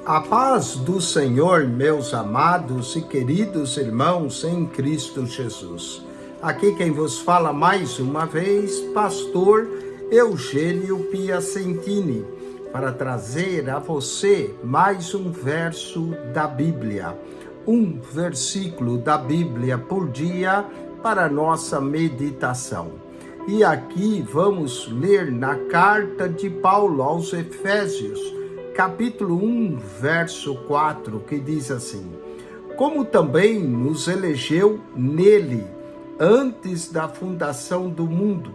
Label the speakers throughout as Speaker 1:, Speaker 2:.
Speaker 1: A paz do Senhor, meus amados e queridos irmãos em Cristo Jesus. Aqui quem vos fala mais uma vez, pastor Eugênio Piacentini, para trazer a você mais um verso da Bíblia, um versículo da Bíblia por dia para nossa meditação. E aqui vamos ler na carta de Paulo aos Efésios, capítulo 1, verso 4, que diz assim: como também nos elegeu nele, antes da fundação do mundo,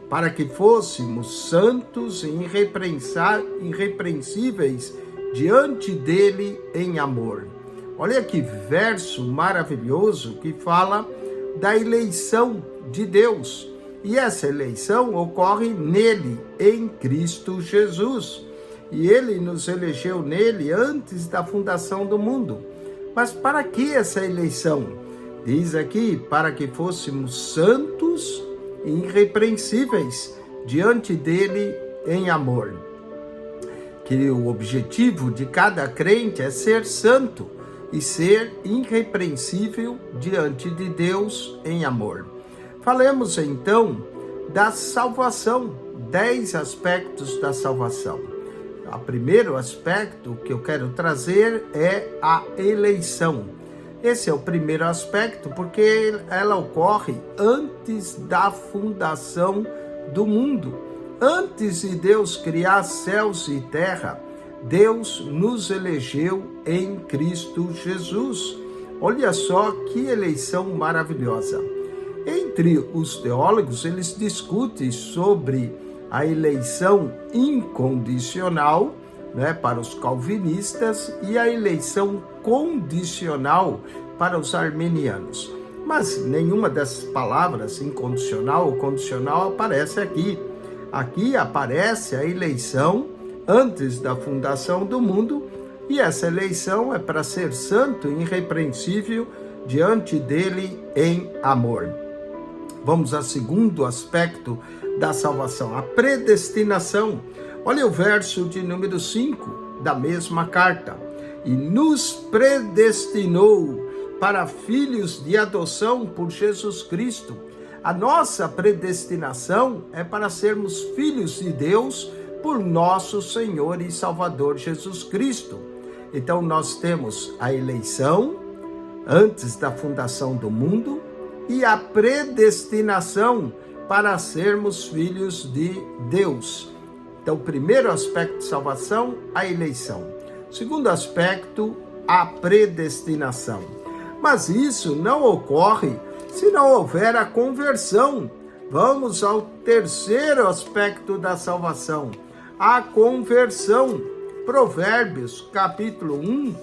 Speaker 1: para que fôssemos santos e irrepreensíveis diante dele em amor. Olha que verso maravilhoso que fala da eleição de Deus. E essa eleição ocorre nele, em Cristo Jesus. E ele nos elegeu nele antes da fundação do mundo. Mas para que essa eleição? Diz aqui, para que fôssemos santos e irrepreensíveis diante dele em amor. Que o objetivo de cada crente é ser santo e ser irrepreensível diante de Deus em amor. Falemos então da salvação, 10 aspectos da salvação. O primeiro aspecto que eu quero trazer é a eleição. Esse é o primeiro aspecto porque ela ocorre antes da fundação do mundo. Antes de Deus criar céus e terra, Deus nos elegeu em Cristo Jesus. Olha só que eleição maravilhosa. Entre os teólogos, eles discutem sobre a eleição incondicional, para os calvinistas, e a eleição condicional para os arminianos. Mas nenhuma dessas palavras, incondicional ou condicional, aparece aqui. Aqui aparece a eleição antes da fundação do mundo, e essa eleição é para ser santo e irrepreensível diante dele em amor. Vamos ao segundo aspecto da salvação, a predestinação. Olha o verso de número 5 da mesma carta. E nos predestinou para filhos de adoção por Jesus Cristo. A nossa predestinação é para sermos filhos de Deus por nosso Senhor e Salvador Jesus Cristo. Então nós temos a eleição antes da fundação do mundo e a predestinação para sermos filhos de Deus. Então, primeiro aspecto de salvação, a eleição. Segundo aspecto, a predestinação. Mas isso não ocorre se não houver a conversão. Vamos ao terceiro aspecto da salvação, a conversão. Provérbios, capítulo 1,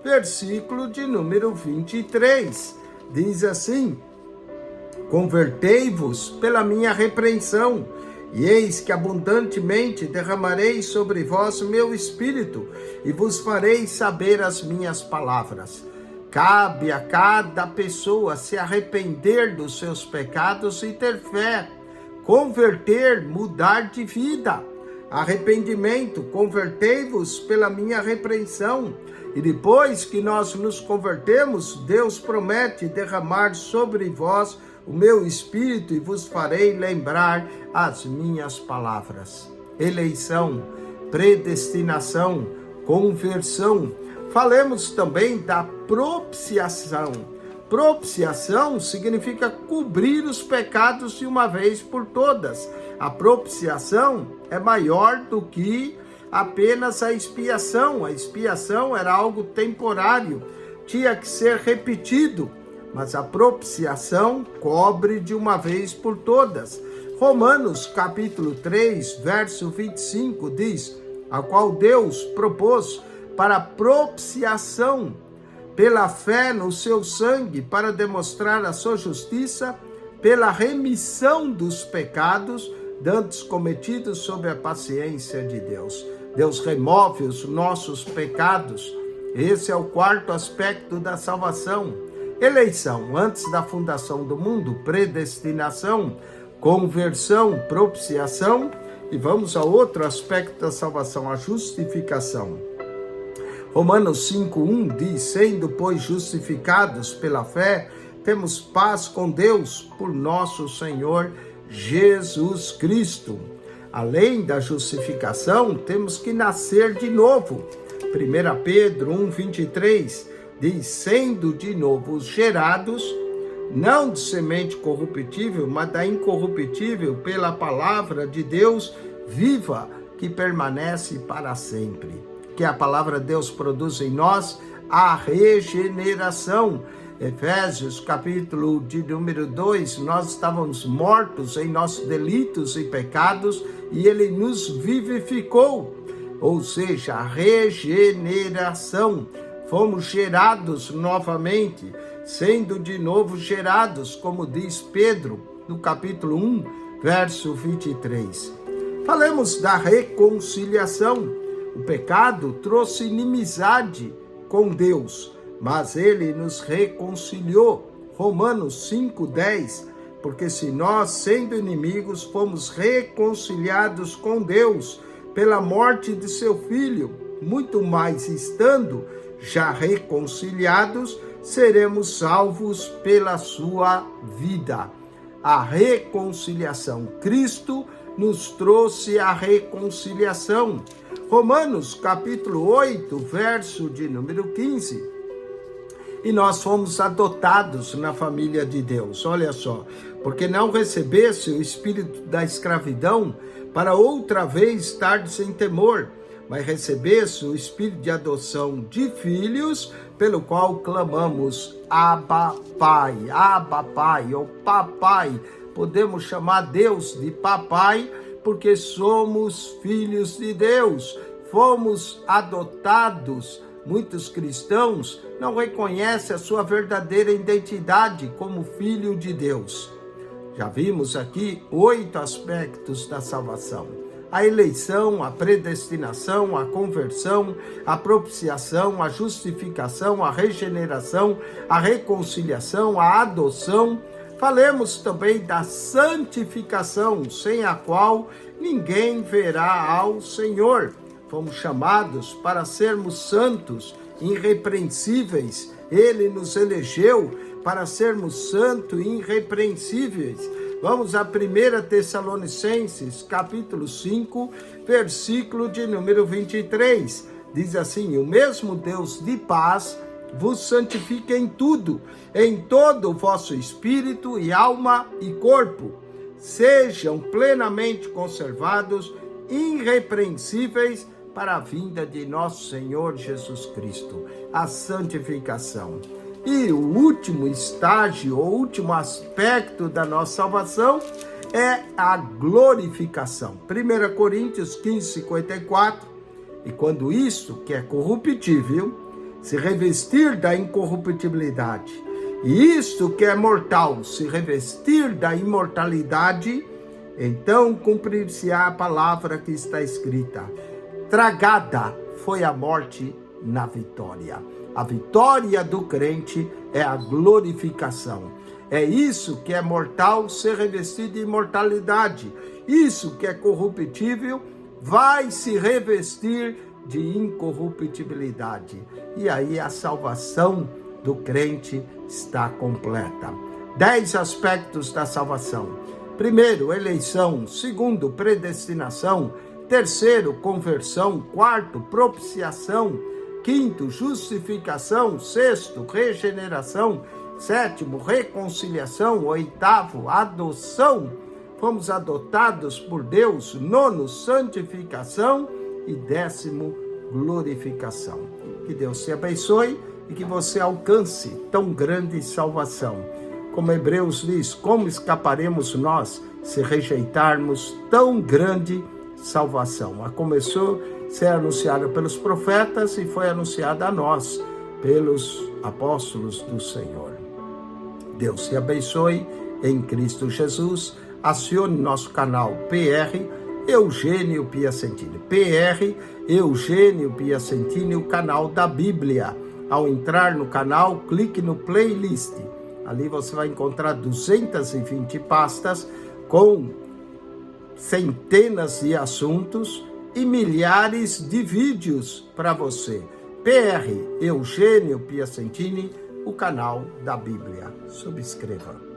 Speaker 1: versículo de número 23. Diz assim: convertei-vos pela minha repreensão, e eis que abundantemente derramarei sobre vós o meu espírito, e vos farei saber as minhas palavras. Cabe a cada pessoa se arrepender dos seus pecados e ter fé, converter, mudar de vida. Arrependimento, convertei-vos pela minha repreensão. E depois que nós nos convertemos, Deus promete derramar sobre vós o meu espírito e vos farei lembrar as minhas palavras. Eleição, predestinação, conversão. Falemos também da propiciação. Propiciação significa cobrir os pecados de uma vez por todas. A propiciação é maior do que apenas a expiação. A expiação era algo temporário, tinha que ser repetido. Mas a propiciação cobre de uma vez por todas. Romanos capítulo 3, verso 25 diz: a qual Deus propôs para propiciação pela fé no seu sangue, para demonstrar a sua justiça, pela remissão dos pecados dantes cometidos sob a paciência de Deus. Deus remove os nossos pecados. Esse é o quarto aspecto da salvação. Eleição antes da fundação do mundo, predestinação, conversão, propiciação. E vamos a outro aspecto da salvação, a justificação. Romanos 5:1 diz: sendo, pois, justificados pela fé, temos paz com Deus por nosso Senhor Jesus Cristo. Além da justificação, temos que nascer de novo. 1 Pedro 1:23 diz: sendo de novo gerados, não de semente corruptível, mas da incorruptível, pela palavra de Deus viva, que permanece para sempre. Que a palavra de Deus produz em nós a regeneração. Efésios, capítulo de número 2, nós estávamos mortos em nossos delitos e pecados, e ele nos vivificou, ou seja, a regeneração. Fomos gerados novamente, sendo de novo gerados, como diz Pedro, no capítulo 1, verso 23. Falemos da reconciliação. O pecado trouxe inimizade com Deus, mas ele nos reconciliou. Romanos 5:10, porque se nós, sendo inimigos, fomos reconciliados com Deus pela morte de seu Filho, muito mais estando já reconciliados, seremos salvos pela sua vida. A reconciliação. Cristo nos trouxe a reconciliação. Romanos capítulo 8, verso de número 15. E nós fomos adotados na família de Deus. Olha só, porque não recebesse o espírito da escravidão para outra vez estar sem temor, mas recebesse o espírito de adoção de filhos, pelo qual clamamos Abba Pai, ou Papai. Podemos chamar Deus de Papai, porque somos filhos de Deus, fomos adotados. Muitos cristãos não reconhecem a sua verdadeira identidade como filho de Deus. Já vimos aqui 8 aspectos da salvação: a eleição, a predestinação, a conversão, a propiciação, a justificação, a regeneração, a reconciliação, a adoção. Falemos também da santificação, sem a qual ninguém verá ao Senhor. Fomos chamados para sermos santos, irrepreensíveis. Ele nos elegeu para sermos santos e irrepreensíveis. Vamos a 1 Tessalonicenses, capítulo 5, versículo de número 23. Diz assim: o mesmo Deus de paz vos santifique em tudo, em todo o vosso espírito e alma e corpo. Sejam plenamente conservados, irrepreensíveis, para a vinda de nosso Senhor Jesus Cristo. A santificação. E o último estágio, o último aspecto da nossa salvação é a glorificação. 1 Coríntios 15:54. E quando isto, que é corruptível, se revestir da incorruptibilidade, e isto que é mortal se revestir da imortalidade, então cumprir-se-á a palavra que está escrita: tragada foi a morte na vitória. A vitória do crente é a glorificação. É isso que é mortal ser revestido de imortalidade. Isso que é corruptível vai se revestir de incorruptibilidade. E aí a salvação do crente está completa. 10 aspectos da salvação. Primeiro, eleição. Segundo, predestinação. Terceiro, conversão. Quarto, propiciação. Quinto, justificação. Sexto, regeneração. Sétimo, reconciliação. Oitavo, adoção. Fomos adotados por Deus. Nono, santificação. E 10º, glorificação. Que Deus te abençoe e que você alcance tão grande salvação. Como Hebreus diz: como escaparemos nós se rejeitarmos tão grande salvação? A começou a ser anunciada pelos profetas e foi anunciada a nós pelos apóstolos do Senhor. Deus te abençoe em Cristo Jesus. Acione nosso canal PR Eugênio Piacentini. PR Eugênio Piacentini, o canal da Bíblia. Ao entrar no canal, clique no playlist. Ali você vai encontrar 220 pastas com centenas de assuntos e milhares de vídeos para você. PR Eugênio Piacentini, o canal da Bíblia. Subscreva.